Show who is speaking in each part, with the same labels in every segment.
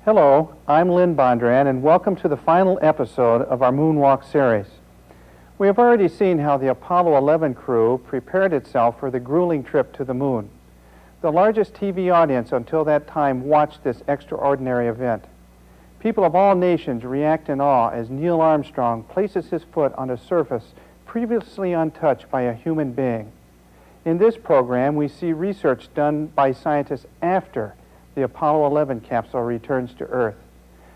Speaker 1: Hello, I'm Lynn Bondran, and welcome to the final episode of our Moonwalk series. We have already seen how the Apollo 11 crew prepared itself for the grueling trip to the moon. The largest TV audience until that time watched this extraordinary event. People of all nations react in awe as Neil Armstrong places his foot on a surface previously untouched by a human being. In this program, we see research done by scientists after the Apollo 11 capsule returns to Earth.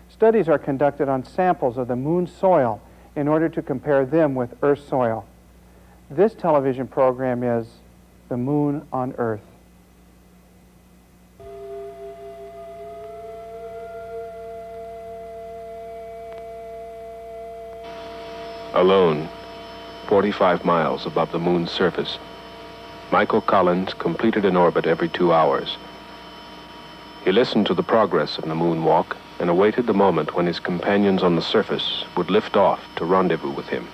Speaker 1: Studies are conducted on samples of the moon's soil in order to compare them with Earth's soil. This television program is The Moon on Earth.
Speaker 2: Alone, 45 miles above the moon's surface, Michael Collins completed an orbit every 2 hours. He listened to the progress of the moonwalk and awaited the moment when his companions on the surface would lift off to rendezvous with him.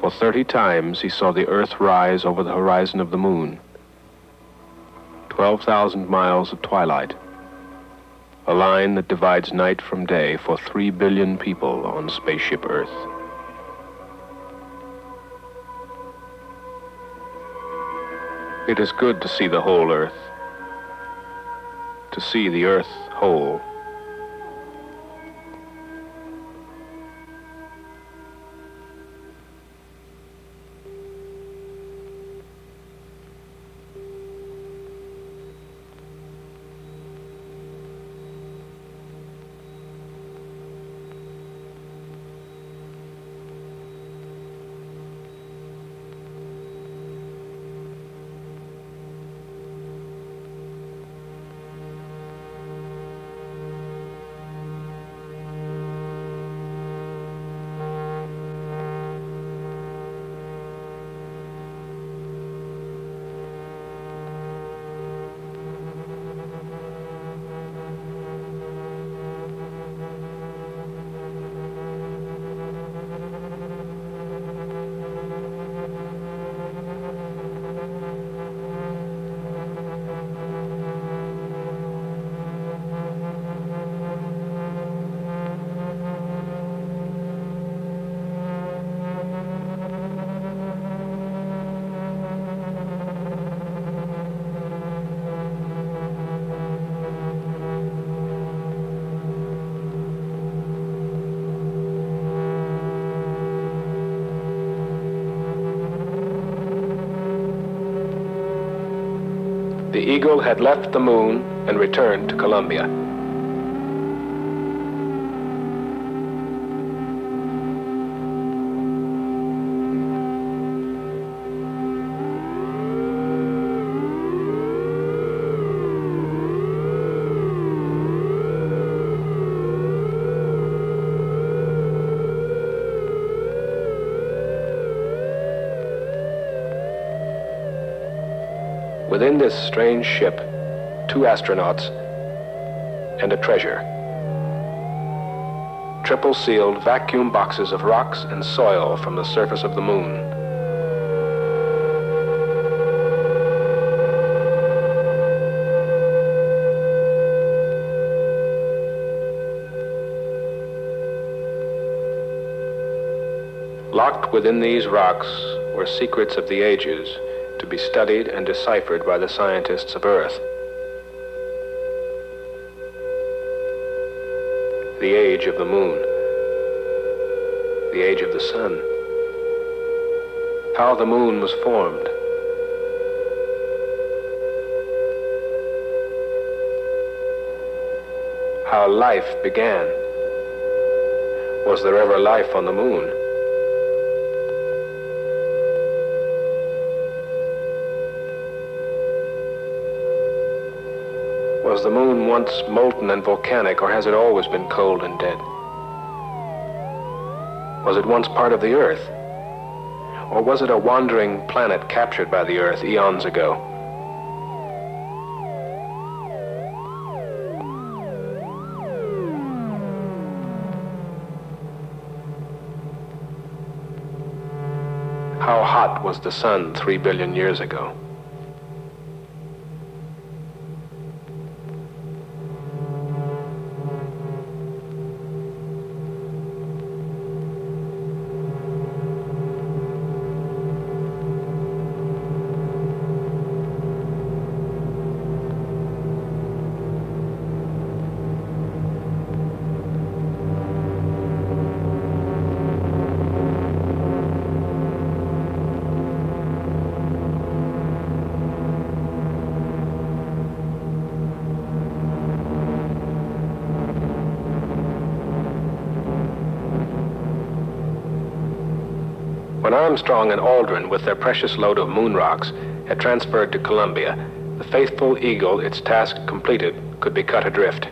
Speaker 2: For 30 times he saw the Earth rise over the horizon of the moon. 12,000 miles of twilight. A line that divides night from day for 3 billion people on spaceship Earth. It is good to see the whole Earth, to see the Earth whole. The Eagle had left the moon and returned to Columbia. Within this strange ship, 2 astronauts and a treasure. Triple-sealed vacuum boxes of rocks and soil from the surface of the moon. Locked within these rocks were secrets of the ages, to be studied and deciphered by the scientists of Earth. The age of the moon, the age of the sun, how the moon was formed. How life began. Was there ever life on the moon? Was the moon once molten and volcanic, or has it always been cold and dead? Was it once part of the Earth? Or was it a wandering planet captured by the Earth eons ago? How hot was the sun 3 billion years ago? When Armstrong and Aldrin, with their precious load of moon rocks, had transferred to Columbia, the faithful Eagle, its task completed, could be cut adrift.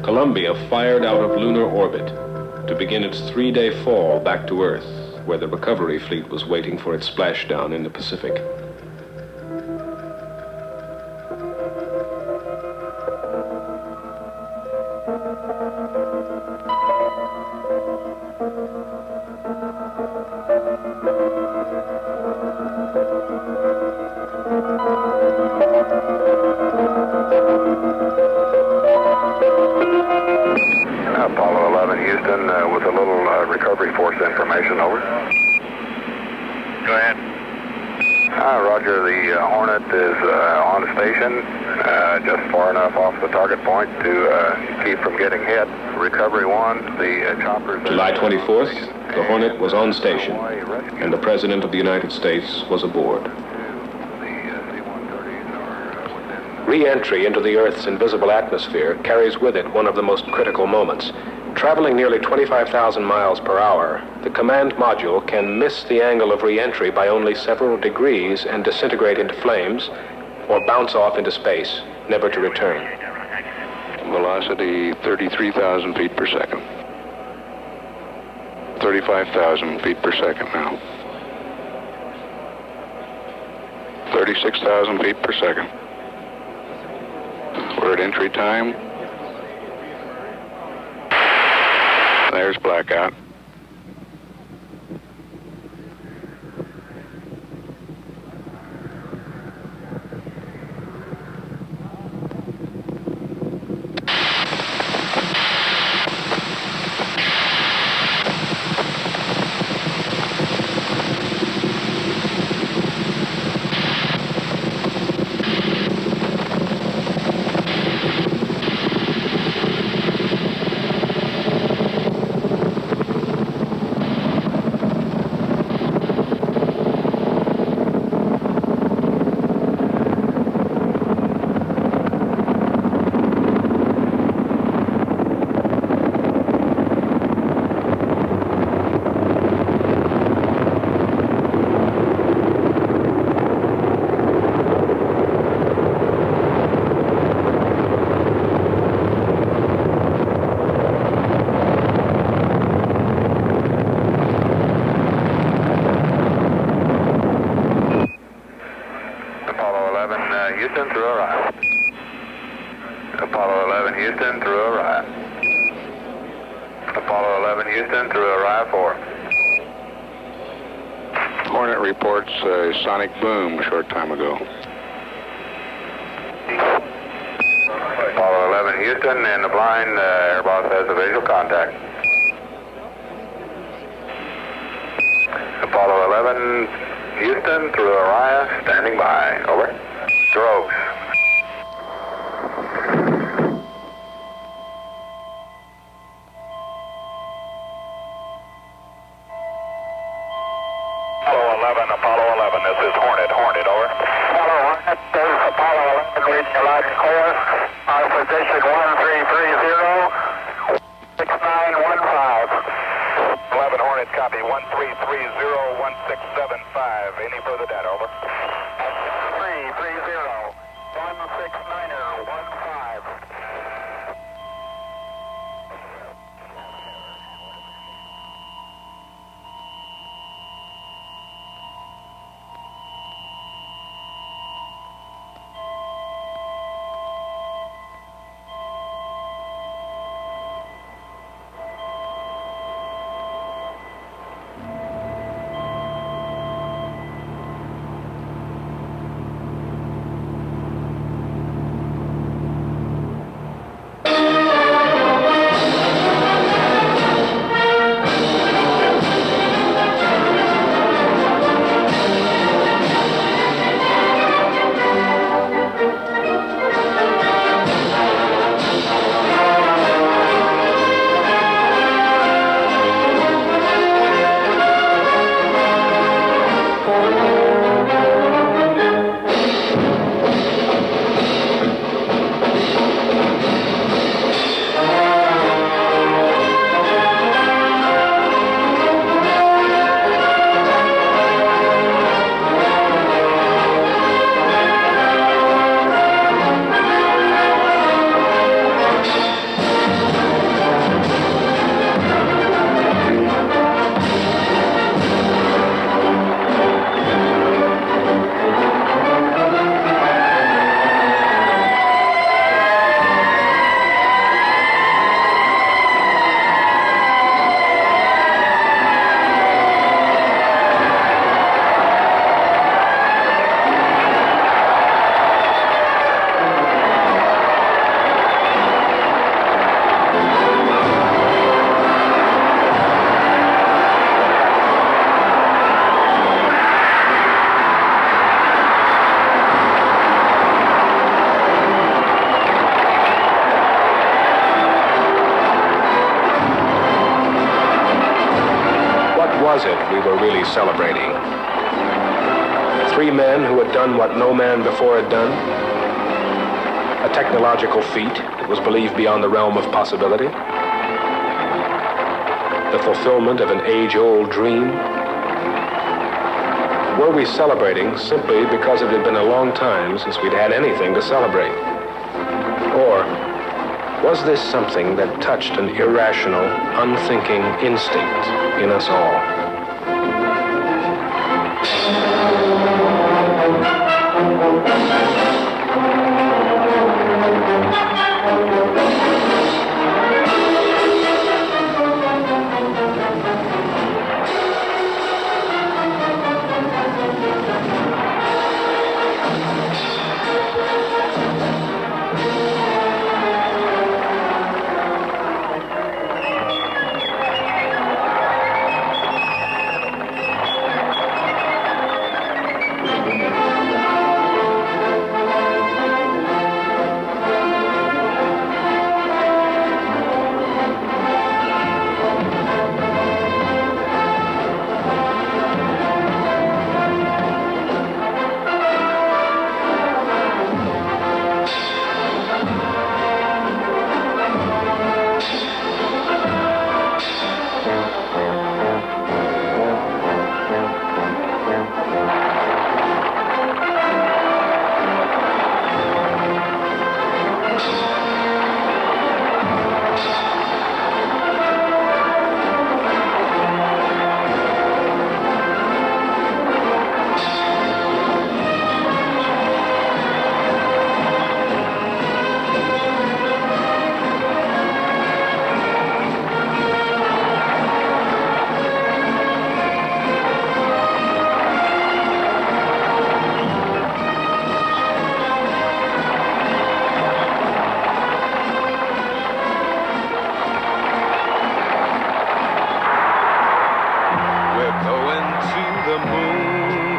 Speaker 2: Columbia fired out of lunar orbit to begin its 3-day fall back to Earth, where the recovery fleet was waiting for its splashdown in the Pacific.
Speaker 3: Apollo 11, Houston, with a little recovery force information, over. Go ahead. Roger, the Hornet is on station, just far enough off the target point to keep from getting hit. Recovery 1, the choppers...
Speaker 2: July 24th, the Hornet was on station, and the President of the United States was aboard. Re-entry into the Earth's invisible atmosphere carries with it one of the most critical moments. Traveling nearly 25,000 miles per hour, the command module can miss the angle of re-entry by only several degrees and disintegrate into flames, or bounce off into space, never to return.
Speaker 3: Velocity 33,000 feet per second. 35,000 feet per second now. 36,000 feet per second. We're at entry time. There's blackout. Houston, through arrive. Apollo 11, Houston, through arrive. Apollo 11, Houston, through arrive 4. Hornet reports a sonic boom a short time ago. Apollo 11, Houston, in the blind, Air Boss has a visual contact. Apollo 11, Houston, through Orion, standing by. Over. Strokes. 11, Apollo 11. This is Hornet. Hornet, over. Apollo 1, this is Apollo 11, reading your live and clear. Our position 1330, 6915. 11 Hornet, copy. 1330, 1675. Any further data, over. 330, 16915.
Speaker 2: We were really celebrating. 3 men who had done what no man before had done. A technological feat that was believed beyond the realm of possibility. The fulfillment of an age-old dream. Were we celebrating simply because it had been a long time since we'd had anything to celebrate? Or was this something that touched an irrational, unthinking instinct in us all?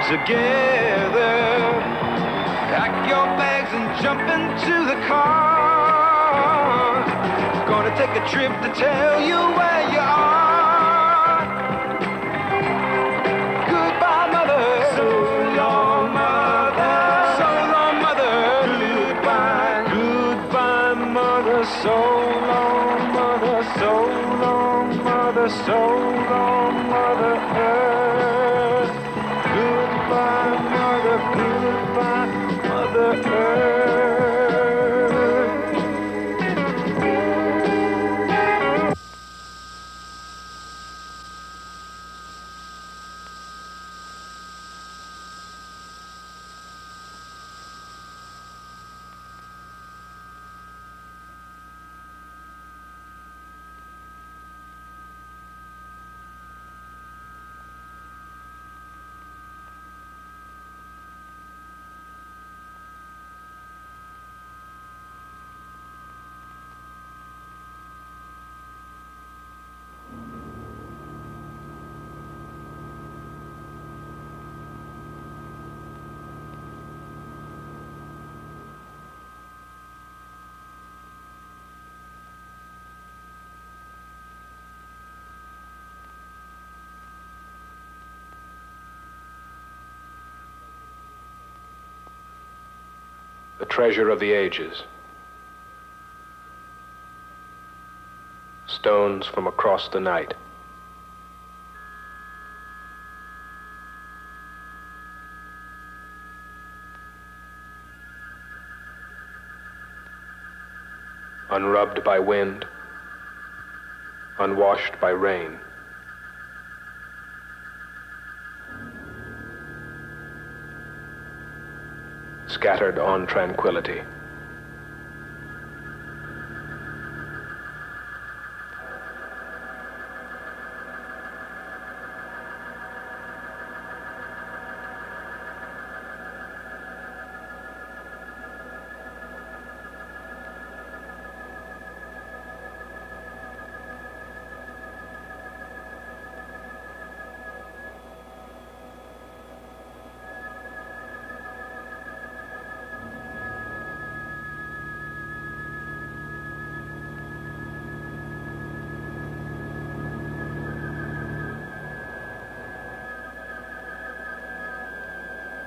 Speaker 4: together. Pack your bags and jump into the car. Gonna take a trip to tell you where you are. Goodbye, Mother
Speaker 2: the treasure of the ages. Stones from across the night. Unrubbed by wind, unwashed by rain. Scattered on tranquility.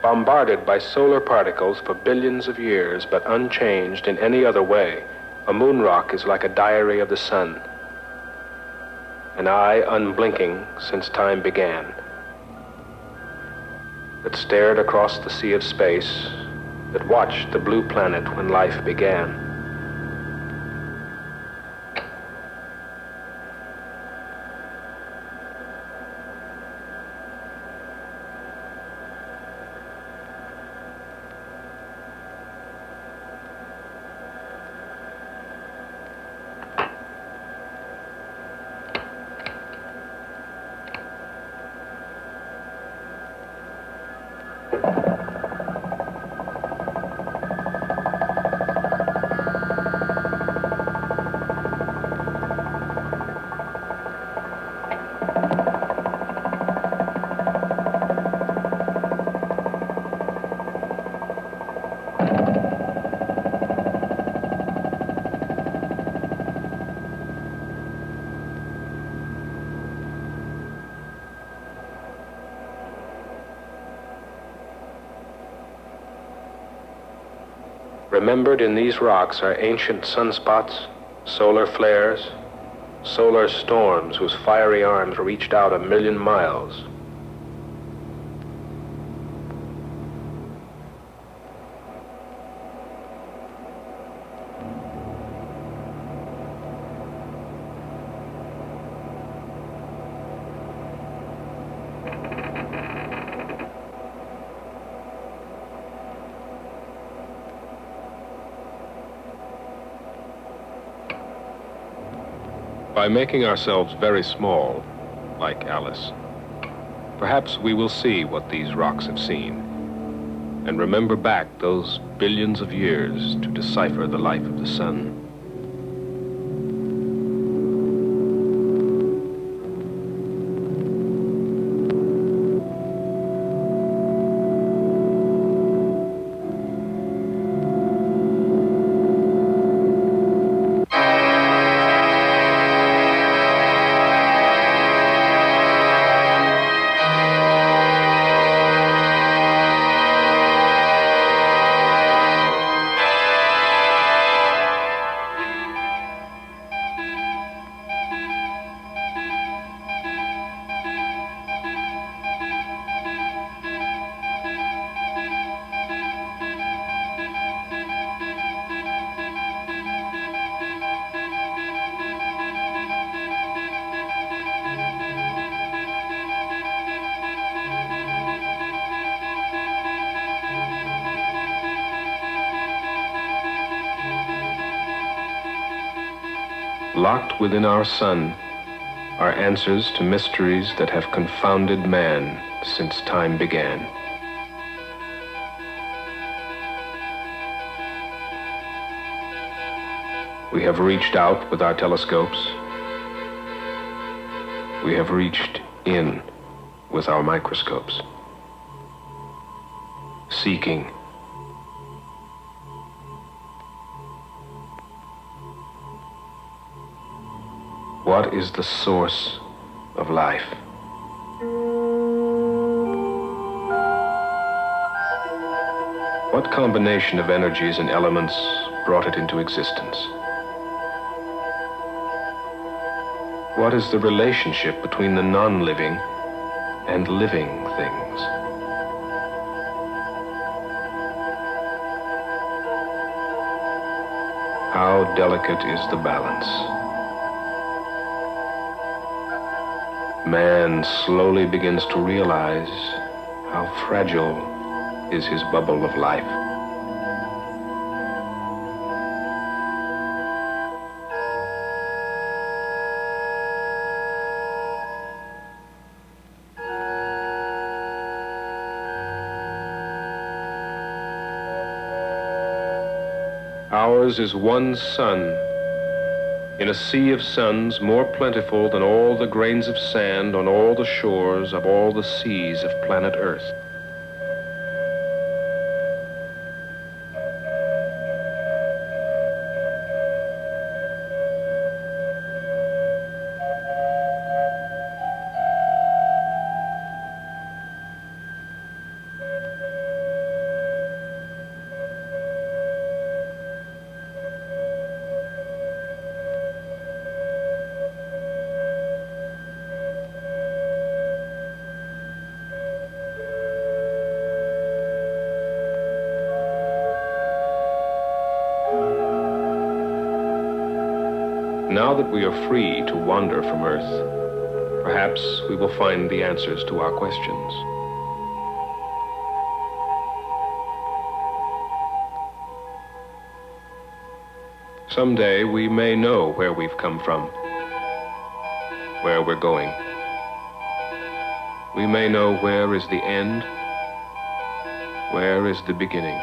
Speaker 2: Bombarded by solar particles for billions of years, but unchanged in any other way, a moon rock is like a diary of the sun. An eye unblinking since time began, that stared across the sea of space, that watched the blue planet when life began. Remembered in these rocks are ancient sunspots, solar flares, solar storms whose fiery arms reached out 1,000,000 miles. By making ourselves very small, like Alice, perhaps we will see what these rocks have seen, and remember back those billions of years to decipher the life of the sun. Locked within our sun are answers to mysteries that have confounded man since time began. We have reached out with our telescopes. We have reached in with our microscopes, seeking. What is the source of life? What combination of energies and elements brought it into existence? What is the relationship between the non-living and living things? How delicate is the balance? Man slowly begins to realize how fragile is his bubble of life. Ours is one sun, in a sea of suns more plentiful than all the grains of sand on all the shores of all the seas of planet Earth. Now that we are free to wander from Earth, perhaps we will find the answers to our questions. Someday we may know where we've come from, where we're going. We may know where is the end, where is the beginning.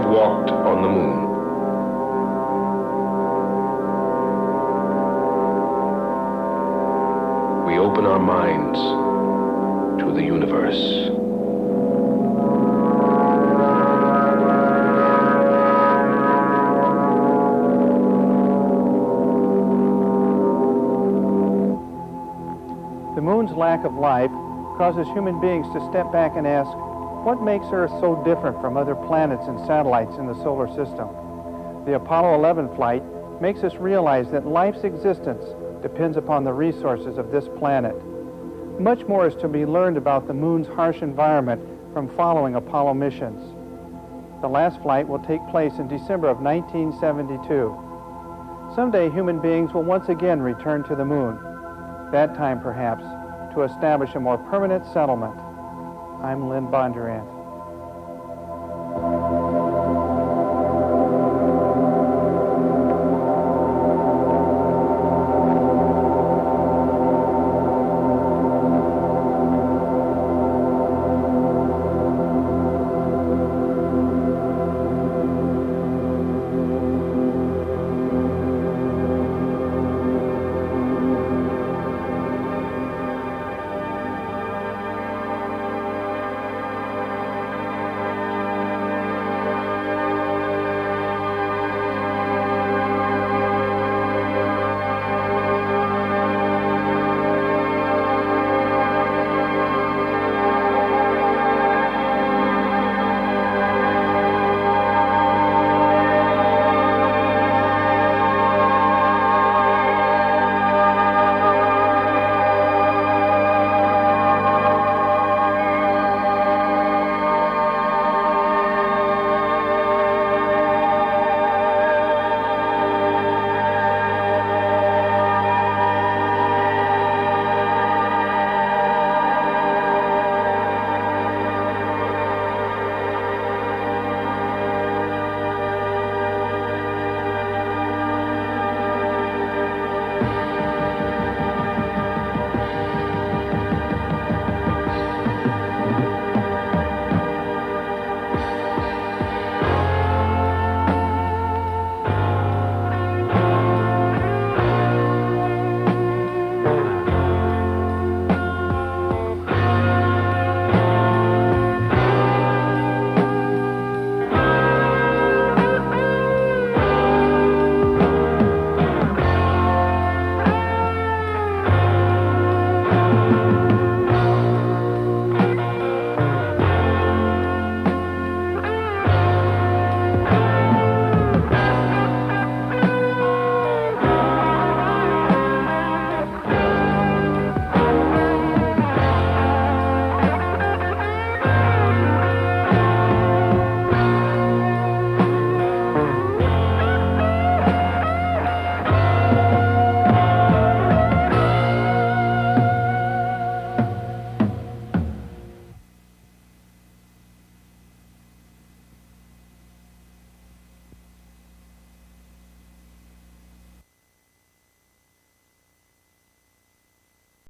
Speaker 2: Walked on the moon. We open our minds to the universe.
Speaker 1: The moon's lack of life causes human beings to step back and ask, what makes Earth so different from other planets and satellites in the solar system? The Apollo 11 flight makes us realize that life's existence depends upon the resources of this planet. Much more is to be learned about the moon's harsh environment from following Apollo missions. The last flight will take place in December of 1972. Someday human beings will once again return to the moon, that time perhaps to establish a more permanent settlement. I'm Lynn Bondurant.